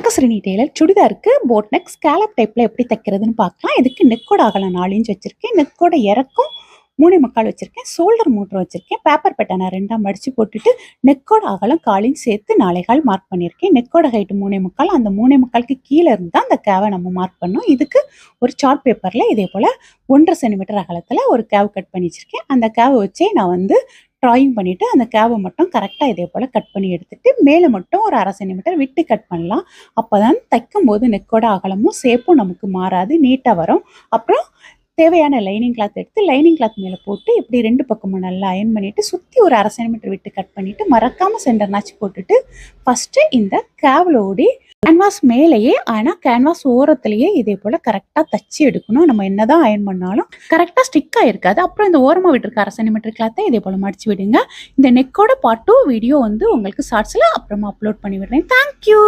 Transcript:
நாகஸ்ரீனி Taylor சுடிதாருக்கு boat neck scallop டைப்பில் எப்படி தைக்கிறதுன்னு பார்க்கலாம். இதுக்கு நெக்கோட அகலம் 4 இன்ச் வச்சுருக்கேன். நெக்கோட இறக்கம் 3.25 வச்சுருக்கேன். ஷோல்டர் 3 வச்சுருக்கேன். பேப்பர் பேட்டர்னை 2ஆக மடித்து போட்டுட்டு நெக்கோட அகலம் 1/4 இன்ச் சேர்த்து 4.25 மார்க் பண்ணியிருக்கேன். நெக்கோட ஹைட்டு 3.25. அந்த 3.25க்கு கீழே இருந்து தான் அந்த கேவை நம்ம மார்க் பண்ணோம். இதுக்கு ஒரு சார்ட் பேப்பரில் இதே போல் 1.5 சென்டிமீட்டர் அகலத்தில் ஒரு கேவ் கட் பண்ணி வச்சுருக்கேன். அந்த கேவை வச்சே நான் ட்ராயிங் பண்ணிவிட்டு அந்த கேவை மட்டும் கரெக்டாக இதே போல் கட் பண்ணி எடுத்துகிட்டு மேலே மட்டும் ஒரு 1/2 சென்டிமீட்டர் விட்டு கட் பண்ணலாம். அப்போ தான் தைக்கும் போது நெக்கோட அகலமும் ஷேப்பும் நமக்கு மாறாது, நீட்டாக வரும். அப்புறம் தேவையான லைனிங் கிளாத் எடுத்து லைனிங் கிளாத் மேலே போட்டு இப்படி 2 பக்கமும் நல்லா அயன் பண்ணிவிட்டு சுற்றி ஒரு 1/2 சென்டிமீட்டர் விட்டு கட் பண்ணிவிட்டு மறக்காமல் சென்டர் நாச்சு போட்டுட்டு ஃபஸ்ட்டு இந்த கேவலோடி கேன்வாஸ் மேலேயே ஆனால் கேன்வாஸ் ஓரத்துலேயே இதே போல் கரெக்டாக தச்சு எடுக்கணும். நம்ம என்னதான் அயன் பண்ணாலும் கரெக்டாக ஸ்டிக் ஆகிருக்காது. அப்புறம் இந்த ஓரமாக விட்டுருக்க 1/2 சென்டிமீட்டர் கிளாத்தை இதே போல் மடிச்சு விடுங்க. இந்த நெக்கோட பார்ட் 2 வீடியோ உங்களுக்கு ஷார்ட்ஸில் அப்புறமா அப்லோட் பண்ணி விடுறேன். தேங்க்யூ.